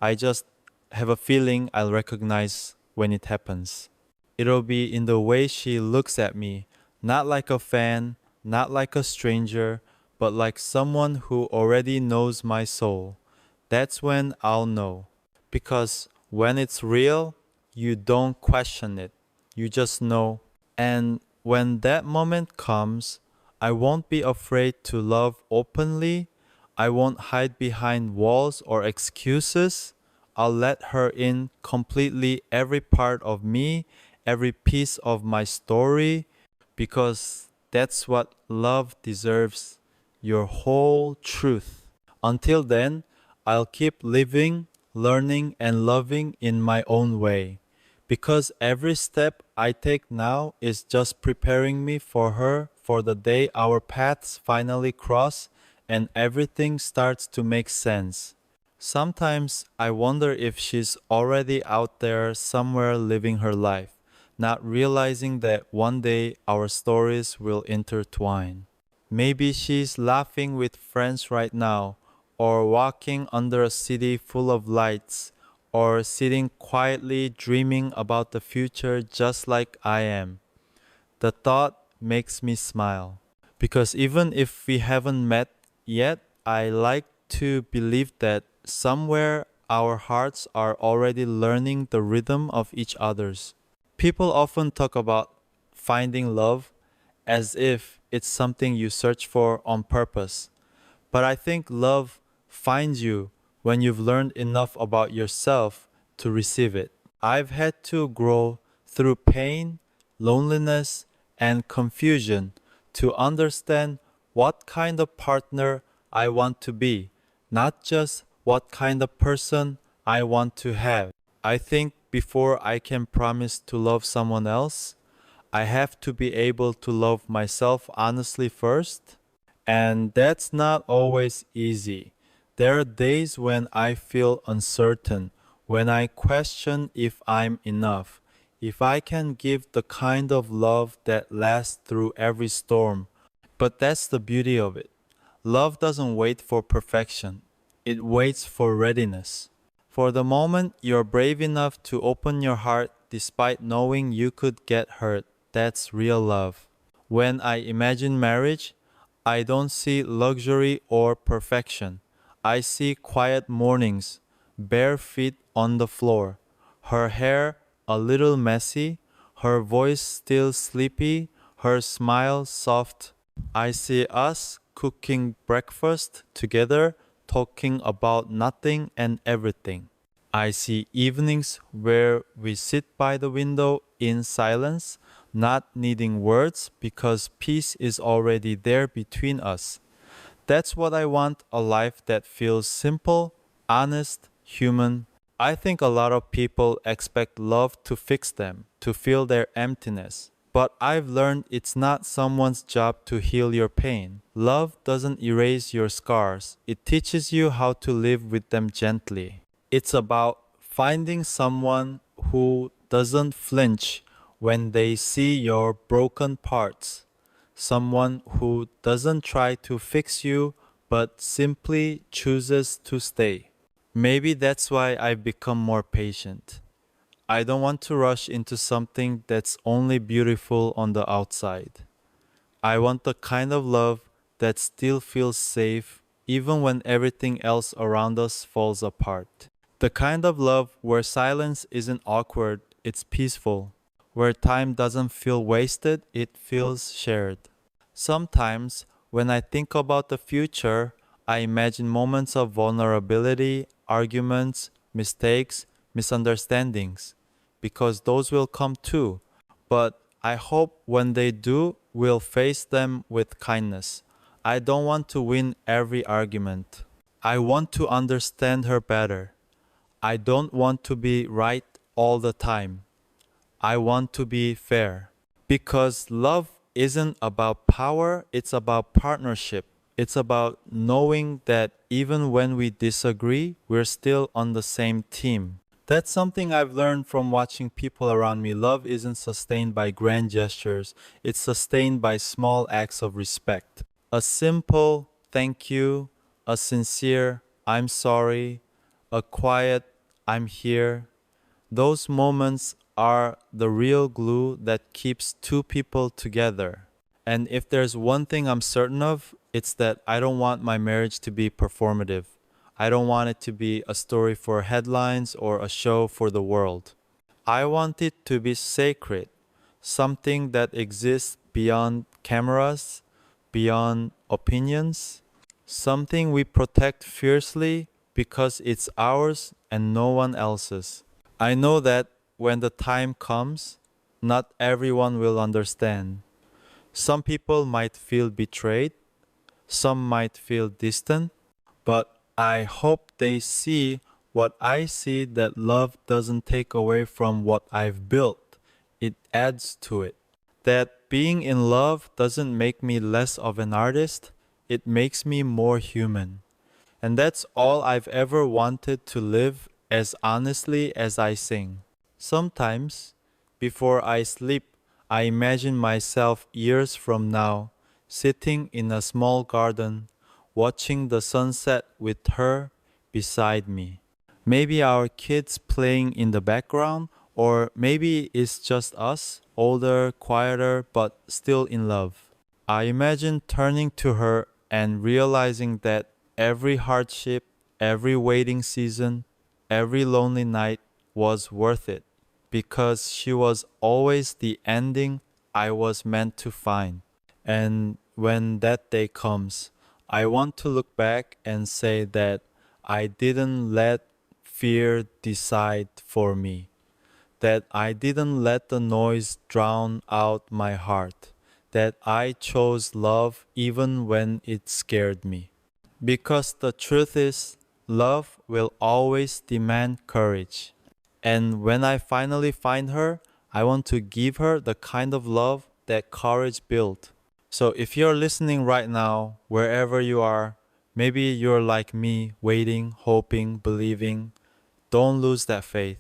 A: I just have a feeling I'll recognize when it happens. It'll be in the way she looks at me, not like a fan, not like a stranger, but like someone who already knows my soul. That's when I'll know. Because when it's real, you don't question it. You just know. And when that moment comes, I won't be afraid to love openly. I won't hide behind walls or excuses. I'll let her in completely, every part of me, every piece of my story, because that's what love deserves, your whole truth. Until then, I'll keep living, learning, and loving in my own way. Because every step I take now is just preparing me for her, for the day our paths finally cross and everything starts to make sense. Sometimes I wonder if she's already out there somewhere living her life, not realizing that one day our stories will intertwine. Maybe she's laughing with friends right now, or walking under a city full of lights, or sitting quietly dreaming about the future just like I am. The thought makes me smile. Because even if we haven't met yet, I like to believe that somewhere our hearts are already learning the rhythm of each other's. People often talk about finding love as if it's something you search for on purpose. But I think love finds you when you've learned enough about yourself to receive it. I've had to grow through pain, loneliness, and confusion to understand what kind of partner I want to be, not just what kind of person I want to have. I think before I can promise to love someone else, I have to be able to love myself honestly first. And that's not always easy. There are days when I feel uncertain, when I question if I'm enough, if I can give the kind of love that lasts through every storm. But that's the beauty of it. Love doesn't wait for perfection, it waits for readiness. For the moment you're brave enough to open your heart despite knowing you could get hurt, that's real love. When I imagine marriage, I don't see luxury or perfection. I see quiet mornings, bare feet on the floor, her hair a little messy, her voice still sleepy, her smile soft. I see us cooking breakfast together, talking about nothing and everything. I see evenings where we sit by the window in silence, not needing words because peace is already there between us. That's what I want, a life that feels simple, honest, human. I think a lot of people expect love to fix them, to fill their emptiness. But I've learned it's not someone's job to heal your pain. Love doesn't erase your scars, it teaches you how to live with them gently. It's about finding someone who doesn't flinch when they see your broken parts, someone who doesn't try to fix you but simply chooses to stay. Maybe that's why I've become more patient. I don't want to rush into something that's only beautiful on the outside. I want the kind of love that still feels safe even when everything else around us falls apart. The kind of love where silence isn't awkward, it's peaceful. Where time doesn't feel wasted, it feels shared. Sometimes, when I think about the future, I imagine moments of vulnerability, arguments, mistakes, misunderstandings, because those will come too. But I hope when they do, we'll face them with kindness. I don't want to win every argument. I want to understand her better. I don't want to be right all the time. I want to be fair. Because love isn't about power, it's about partnership. It's about knowing that even when we disagree, we're still on the same team. That's something I've learned from watching people around me. Love isn't sustained by grand gestures, it's sustained by small acts of respect. A simple thank you, a sincere I'm sorry, a quiet I'm here. Those moments are the real glue that keeps two people together. And if there's one thing I'm certain of, it's that I don't want my marriage to be performative. I don't want it to be a story for headlines or a show for the world. I want it to be sacred, something that exists beyond cameras, beyond opinions, something we protect fiercely because it's ours and no one else's. I know that when the time comes, not everyone will understand. Some people might feel betrayed, some might feel distant, but I hope they see what I see, that love doesn't take away from what I've built, it adds to it. That being in love doesn't make me less of an artist, it makes me more human. And that's all I've ever wanted, to live as honestly as I sing. Sometimes, before I sleep, I imagine myself years from now, sitting in a small garden, watching the sunset with her beside me. Maybe our kids playing in the background, or maybe it's just us, older, quieter, but still in love. I imagine turning to her and realizing that every hardship, every waiting season, every lonely night was worth it, because she was always the ending I was meant to find. And when that day comes, I want to look back and say that I didn't let fear decide for me, that I didn't let the noise drown out my heart, that I chose love even when it scared me. Because the truth is, love will always demand courage. And when I finally find her, I want to give her the kind of love that courage built. So if you're listening right now, wherever you are, maybe you're like me, waiting, hoping, believing, don't lose that faith.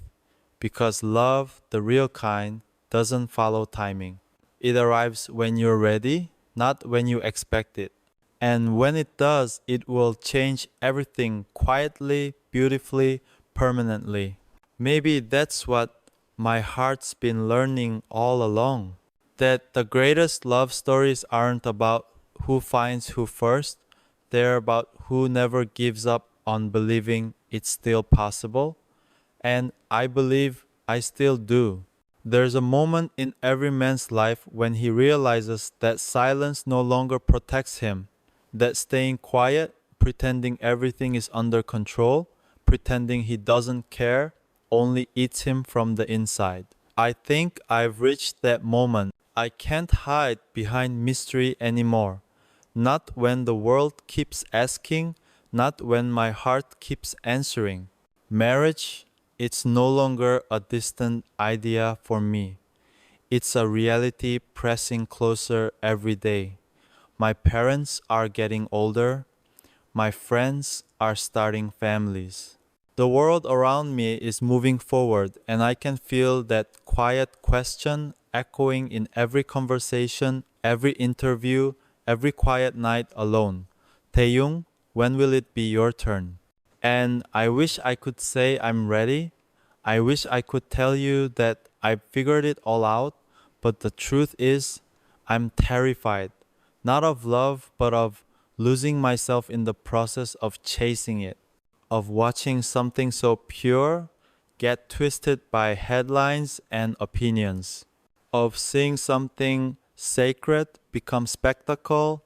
A: Because love, the real kind, doesn't follow timing. It arrives when you're ready, not when you expect it. And when it does, it will change everything quietly, beautifully, permanently. Maybe that's what my heart's been learning all along. That the greatest love stories aren't about who finds who first, they're about who never gives up on believing it's still possible. And I believe I still do. There's a moment in every man's life when he realizes that silence no longer protects him, that staying quiet, pretending everything is under control, pretending he doesn't care, only eats him from the inside. I think I've reached that moment. I can't hide behind mystery anymore. Not when the world keeps asking, not when my heart keeps answering. Marriage, It's no longer a distant idea for me. It's a reality pressing closer every day. My parents are getting older. My friends are starting families. The world around me is moving forward, and I can feel that quiet question echoing in every conversation, every interview, every quiet night alone. Taehyung, when will it be your turn? And I wish I could say I'm ready. I wish I could tell you that I figured it all out, but the truth is, I'm terrified, not of love, but of losing myself in the process of chasing it, of watching something so pure get twisted by headlines and opinions, of seeing something sacred become spectacle.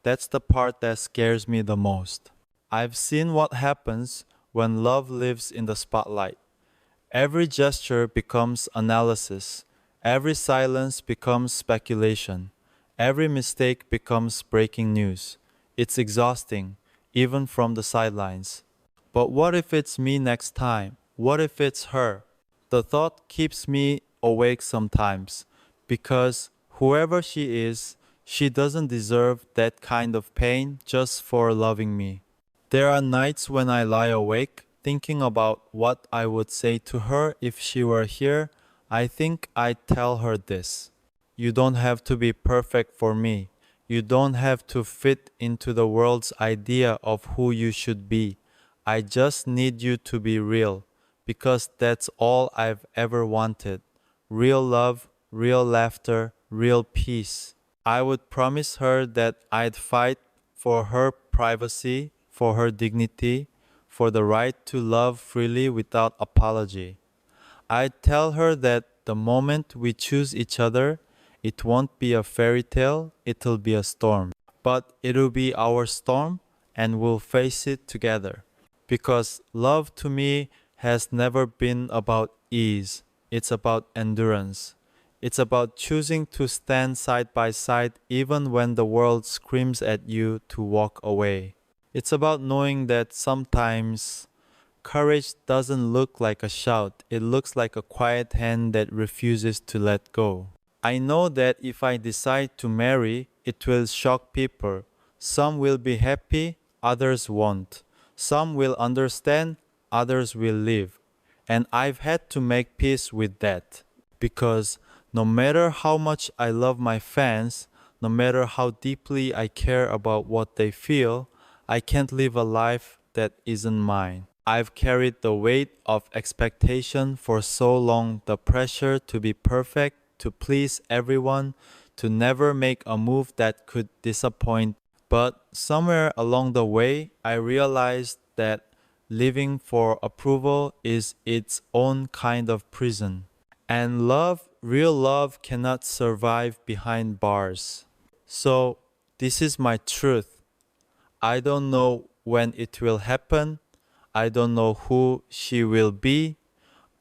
A: That's the part that scares me the most. I've seen what happens when love lives in the spotlight. Every gesture becomes analysis. Every silence becomes speculation. Every mistake becomes breaking news. It's exhausting, even from the sidelines. But what if it's me next time? What if it's her? The thought keeps me awake sometimes because whoever she is, she doesn't deserve that kind of pain just for loving me. There are nights when I lie awake thinking about what I would say to her if she were here. I think I'd tell her this. You don't have to be perfect for me. You don't have to fit into the world's idea of who you should be. I just need you to be real because that's all I've ever wanted. Real love, real laughter, real peace. I would promise her that I'd fight for her privacy, for her dignity, for the right to love freely without apology. I'd tell her that the moment we choose each other, it won't be a fairy tale, it'll be a storm. But it'll be our storm and we'll face it together. Because love to me has never been about ease, it's about endurance. It's about choosing to stand side by side even when the world screams at you to walk away. It's about knowing that sometimes courage doesn't look like a shout, it looks like a quiet hand that refuses to let go. I know that if I decide to marry, it will shock people. Some will be happy, others won't. Some will understand, others will leave. And I've had to make peace with that. Because no matter how much I love my fans, no matter how deeply I care about what they feel, I can't live a life that isn't mine. I've carried the weight of expectation for so long, the pressure to be perfect, to please everyone, to never make a move that could disappoint. But somewhere along the way, I realized that living for approval is its own kind of prison. And love, real love, cannot survive behind bars. So, this is my truth. I don't know when it will happen. I don't know who she will be.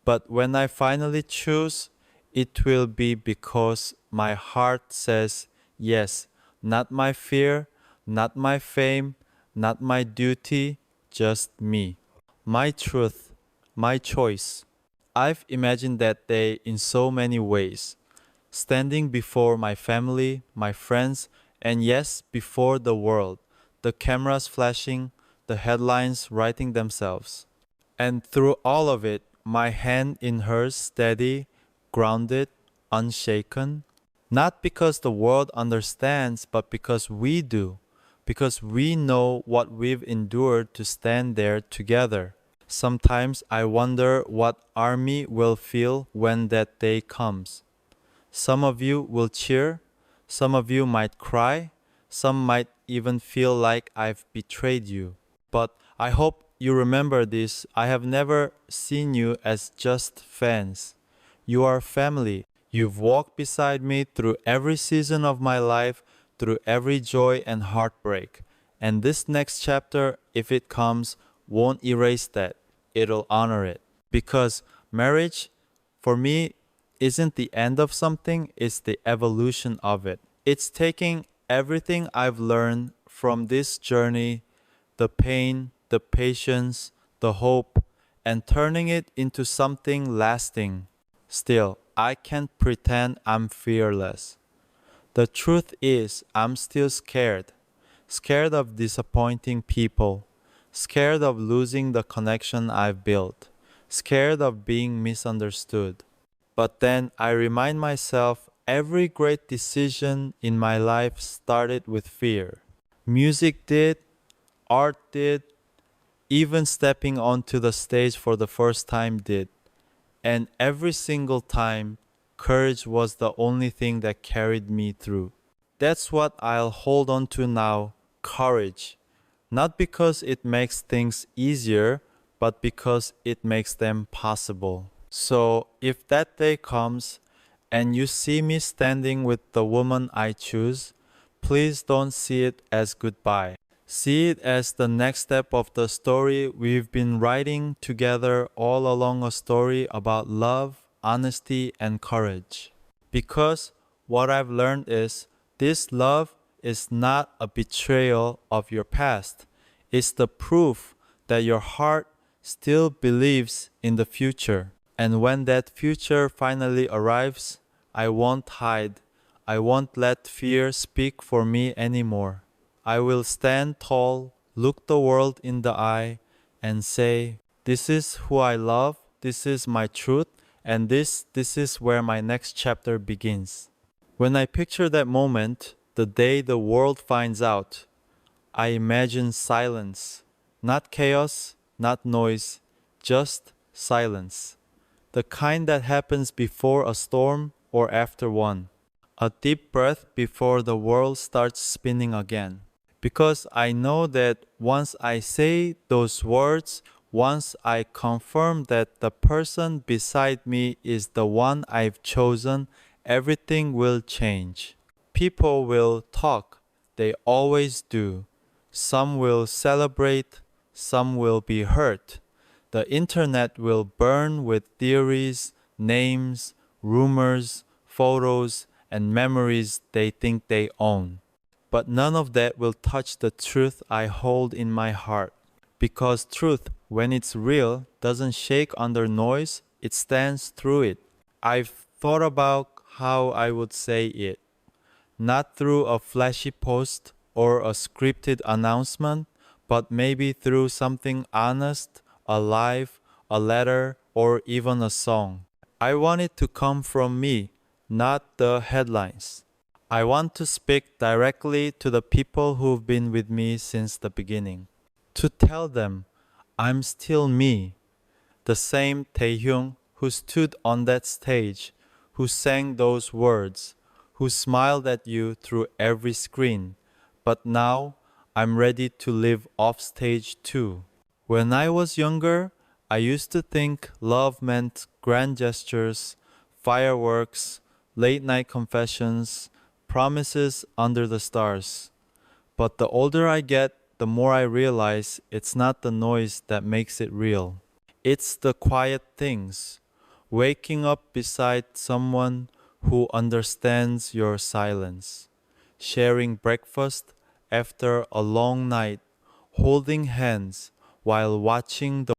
A: But when I finally choose, it will be because my heart says yes, not my fear, not my fame, not my duty, just me. My truth, my choice. I've imagined that day in so many ways, standing before my family, my friends, and yes, before the world, the cameras flashing, the headlines writing themselves. And through all of it, my hand in hers steady, grounded, unshaken. Not because the world understands, but because we do. Because we know what we've endured to stand there together. Sometimes I wonder what ARMY will feel when that day comes. Some of you will cheer, some of you might cry, some might even feel like I've betrayed you. But I hope you remember this. I have never seen you as just fans. You are family. You've walked beside me through every season of my life, through every joy and heartbreak. And this next chapter, if it comes, won't erase that. It'll honor it. Because marriage, for me, isn't the end of something, it's the evolution of it. It's taking everything I've learned from this journey, the pain, the patience, the hope, and turning it into something lasting. Still, I can't pretend I'm fearless. The truth is, I'm still scared. Scared of disappointing people. Scared of losing the connection I've built. Scared of being misunderstood. But then I remind myself every great decision in my life started with fear. Music did, art did, even stepping onto the stage for the first time did. And every single time, courage was the only thing that carried me through. That's what I'll hold on to now, courage. Not because it makes things easier, but because it makes them possible. So if that day comes and you see me standing with the woman I choose, please don't see it as goodbye. See it as the next step of the story we've been writing together, all along a story about love, honesty, and courage. Because what I've learned is this love is not a betrayal of your past. It's the proof that your heart still believes in the future. And when that future finally arrives, I won't hide. I won't let fear speak for me anymore. I will stand tall, look the world in the eye, and say, this is who I love, this is my truth, and this is where my next chapter begins. When I picture that moment, the day the world finds out, I imagine silence. Not chaos, not noise, just silence. The kind that happens before a storm or after one. A deep breath before the world starts spinning again. Because I know that once I say those words, once I confirm that the person beside me is the one I've chosen, everything will change. People will talk, they always do. Some will celebrate, some will be hurt. The internet will burn with theories, names, rumors, photos, and memories they think they own. But none of that will touch the truth I hold in my heart. Because truth, when it's real, doesn't shake under noise, it stands through it. I've thought about how I would say it. Not through a flashy post or a scripted announcement, but maybe through something honest, alive, a letter, or even a song. I want it to come from me, not the headlines. I want to speak directly to the people who've been with me since the beginning. To tell them, I'm still me, the same Taehyung who stood on that stage, who sang those words, who smiled at you through every screen. But now, I'm ready to live off stage too. When I was younger, I used to think love meant grand gestures, fireworks, late night confessions, promises under the stars. But the older I get, the more I realize it's not the noise that makes it real. It's the quiet things. Waking up beside someone who understands your silence. Sharing breakfast after a long night. Holding hands while watching the